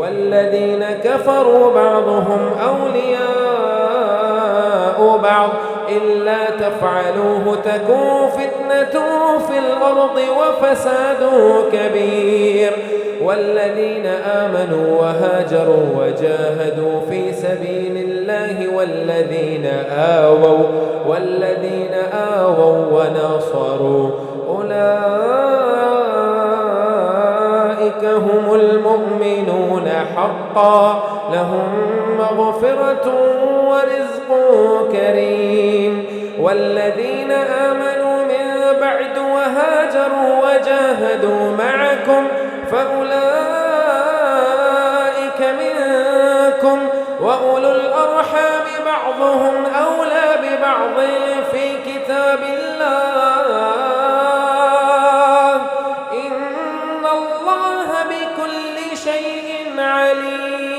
والذين كفروا بعضهم أولياء بعض إلا تفعلوه تكن فتنة في الأرض وفساد كبير. والذين آمنوا وهاجروا وجاهدوا في سبيل الله والذين آووا ونصروا أولئك هم المؤمنون حقا لهم مغفرة ورزق كريم. والذين آمنوا من بعد وهاجروا وجاهدوا معكم فأولئك منكم وأولو الأرحام بعضهم أولى ببعض في كتاب الله إن الله بكل شيء عليم.